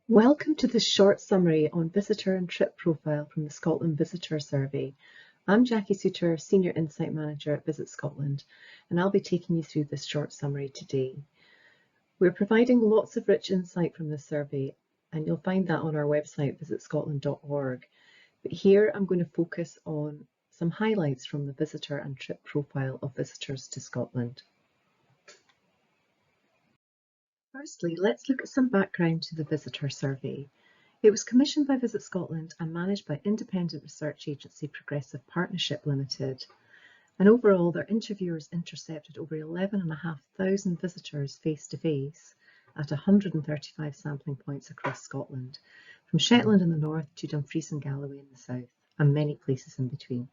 Welcome to this short summary on visitor and trip profile from the Scotland Visitor Survey. I'm Jackie Souter, Senior Insight Manager at Visit Scotland, and I'll be taking you through this short summary today. We're providing lots of rich insight from this survey, and you'll find that on our website, visitscotland.org. But here I'm going to focus on some highlights from the visitor and trip profile of visitors to Scotland. Firstly, let's look at some background to the visitor survey. It was commissioned by Visit Scotland and managed by independent research agency Progressive Partnership Limited. And overall, their interviewers intercepted over 11,500 visitors face-to-face at 135 sampling points across Scotland, from Shetland in the north to Dumfries and Galloway in the south, and many places in between.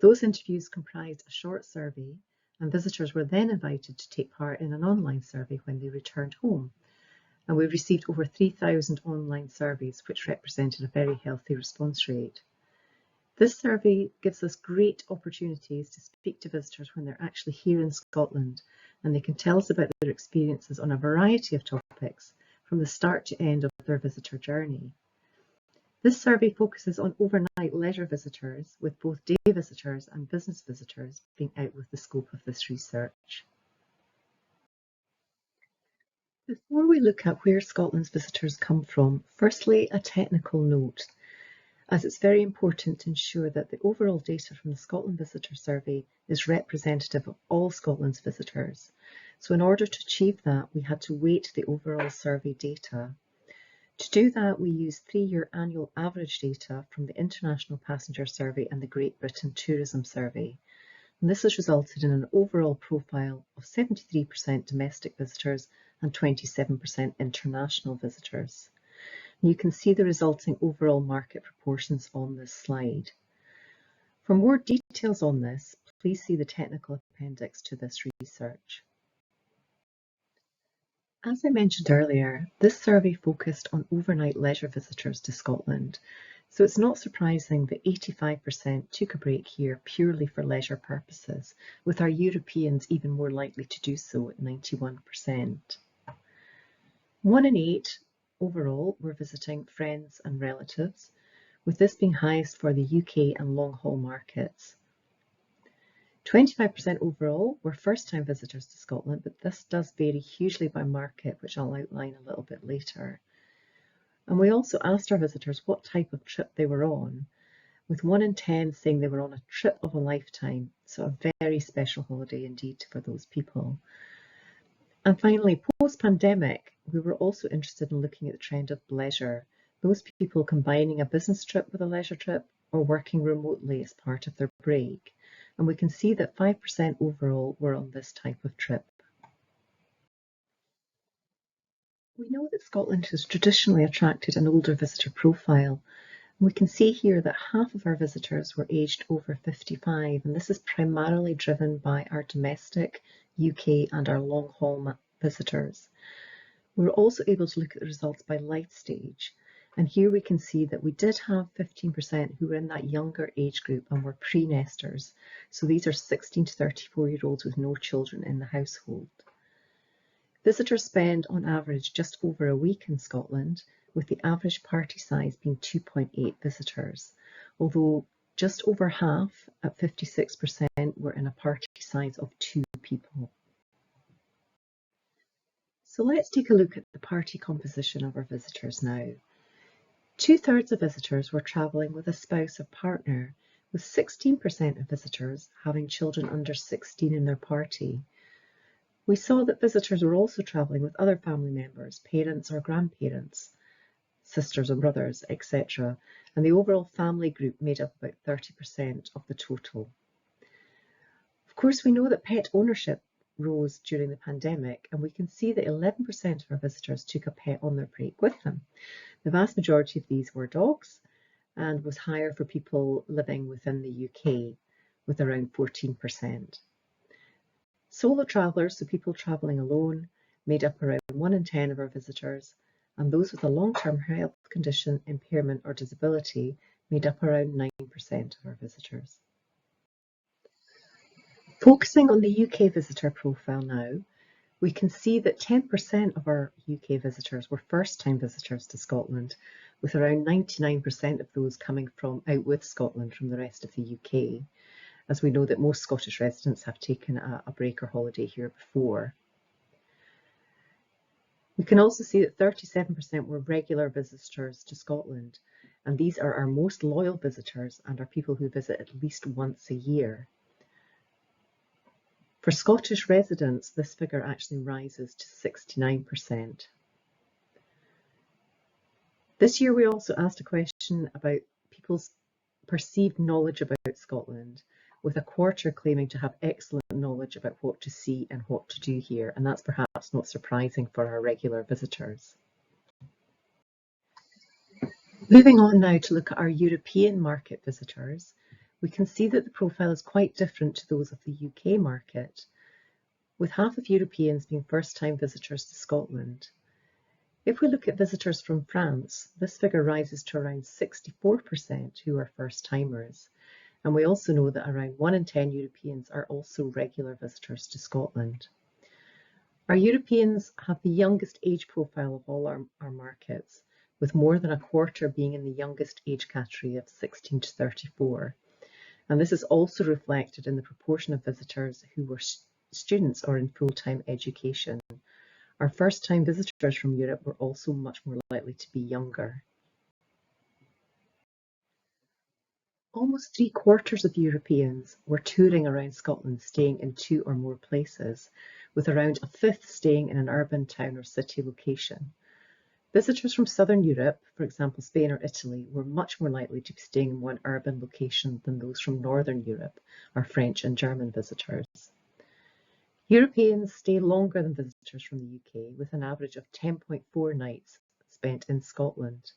Those interviews comprised a short survey, and visitors were then invited to take part in an online survey when they returned home. And we received over 3,000 online surveys, which represented a very healthy response rate. This survey gives us great opportunities to speak to visitors when they're actually here in Scotland, and they can tell us about their experiences on a variety of topics from the start to end of their visitor journey. This survey focuses on overnight leisure visitors, with both day visitors and business visitors being out with the scope of this research. Before we look at where Scotland's visitors come from, firstly, a technical note, as it's very important to ensure that the overall data from the Scotland Visitor Survey is representative of all Scotland's visitors. So in order to achieve that, we had to weight the overall survey data. To do that, we used 3-year annual average data from the International Passenger Survey and the Great Britain Tourism Survey. And this has resulted in an overall profile of 73% domestic visitors and 27% international visitors. And you can see the resulting overall market proportions on this slide. For more details on this, please see the technical appendix to this research. As I mentioned earlier, this survey focused on overnight leisure visitors to Scotland, so it's not surprising that 85% took a break here purely for leisure purposes, with our Europeans even more likely to do so at 91%. 1 in 8 overall were visiting friends and relatives, with this being highest for the UK and long-haul markets. 25% overall were first-time visitors to Scotland, but this does vary hugely by market, which I'll outline a little bit later. And we also asked our visitors what type of trip they were on, with 1 in 10 saying they were on a trip of a lifetime, so a very special holiday indeed for those people. And finally, post-pandemic, we were also interested in looking at the trend of leisure, those people combining a business trip with a leisure trip or working remotely as part of their break. And we can see that 5% overall were on this type of trip. We know that Scotland has traditionally attracted an older visitor profile. We can see here that half of our visitors were aged over 55, and this is primarily driven by our domestic, UK and our long-haul visitors. We were also able to look at the results by life stage, and here we can see that we did have 15% who were in that younger age group and were pre-nesters. So these are 16 to 34-year-olds with no children in the household. Visitors spend on average just over a week in Scotland, with the average party size being 2.8 visitors, although just over half, at 56%, were in a party size of 2 people. So let's take a look at the party composition of our visitors now. 2/3 of visitors were travelling with a spouse or partner, with 16% of visitors having children under 16 in their party. We saw that visitors were also travelling with other family members, parents or grandparents, sisters or brothers, etc. And the overall family group made up about 30% of the total. Of course, we know that pet ownership rose during the pandemic, and we can see that 11% of our visitors took a pet on their break with them. The vast majority of these were dogs, and was higher for people living within the UK, with around 14%. Solo travellers, so people travelling alone, made up around 1 in 10 of our visitors, and those with a long-term health condition, impairment or disability made up around 9% of our visitors. Focusing on the UK visitor profile now, We can see that 10% of our UK visitors were first-time visitors to Scotland, with around 99% of those coming from out with Scotland from the rest of the UK, as we know that most Scottish residents have taken a break or holiday here before. We can also see that 37% were regular visitors to Scotland, and these are our most loyal visitors and are people who visit at least once a year. For Scottish residents, this figure actually rises to 69%. This year we also asked a question about people's perceived knowledge about Scotland, with a quarter claiming to have excellent knowledge about what to see and what to do here, and that's perhaps not surprising for our regular visitors. Moving on now to look at our European market visitors, we can see that the profile is quite different to those of the UK market, with half of Europeans being first-time visitors to Scotland. If we look at visitors from France, this figure rises to around 64% who are first-timers, and we also know that around 1 in 10 Europeans are also regular visitors to Scotland. Our Europeans have the youngest age profile of all our markets, with more than a quarter being in the youngest age category of 16 to 34. And this is also reflected in the proportion of visitors who were students or in full-time education. Our first-time visitors from Europe were also much more likely to be younger. Almost 3/4 of Europeans were touring around Scotland, staying in 2 or more places, with around a fifth staying in an urban town or city location. Visitors from Southern Europe, for example Spain or Italy, were much more likely to be staying in one urban location than those from Northern Europe, our French and German visitors. Europeans stay longer than visitors from the UK, with an average of 10.4 nights spent in Scotland.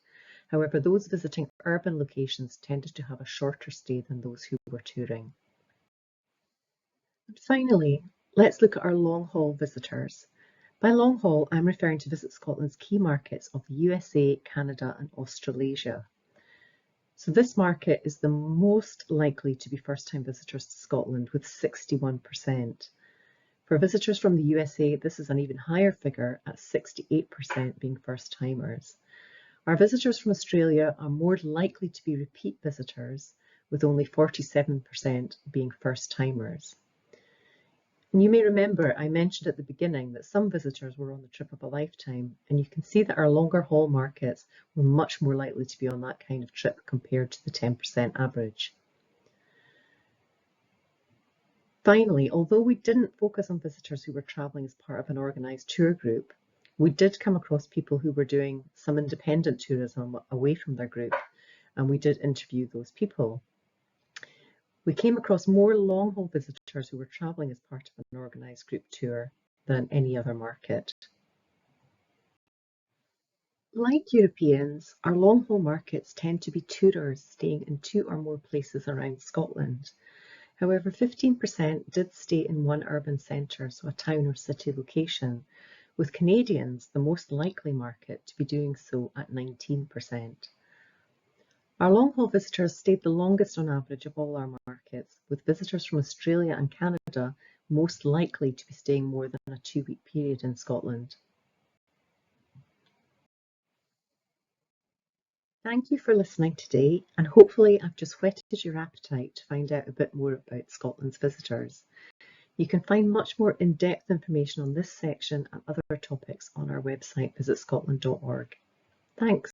However, those visiting urban locations tended to have a shorter stay than those who were touring. And finally, let's look at our long-haul visitors. By long haul, I'm referring to Visit Scotland's key markets of the USA, Canada and Australasia. So this market is the most likely to be first-time visitors to Scotland, with 61%. For visitors from the USA, this is an even higher figure at 68% being first-timers. Our visitors from Australia are more likely to be repeat visitors, with only 47% being first-timers. And you may remember I mentioned at the beginning that some visitors were on the trip of a lifetime, and you can see that our longer haul markets were much more likely to be on that kind of trip compared to the 10% average. Finally, although we didn't focus on visitors who were travelling as part of an organised tour group, we did come across people who were doing some independent tourism away from their group, and we did interview those people. We came across more long-haul visitors who were travelling as part of an organised group tour than any other market. Like Europeans, our long-haul markets tend to be tourers staying in 2 or more places around Scotland. However, 15% did stay in one urban centre, so a town or city location, with Canadians, the most likely market, to be doing so at 19%. Our long-haul visitors stayed the longest on average of all our markets, with visitors from Australia and Canada most likely to be staying more than a 2-week period in Scotland. Thank you for listening today, and hopefully I've just whetted your appetite to find out a bit more about Scotland's visitors. You can find much more in-depth information on this section and other topics on our website, visitscotland.org. Thanks.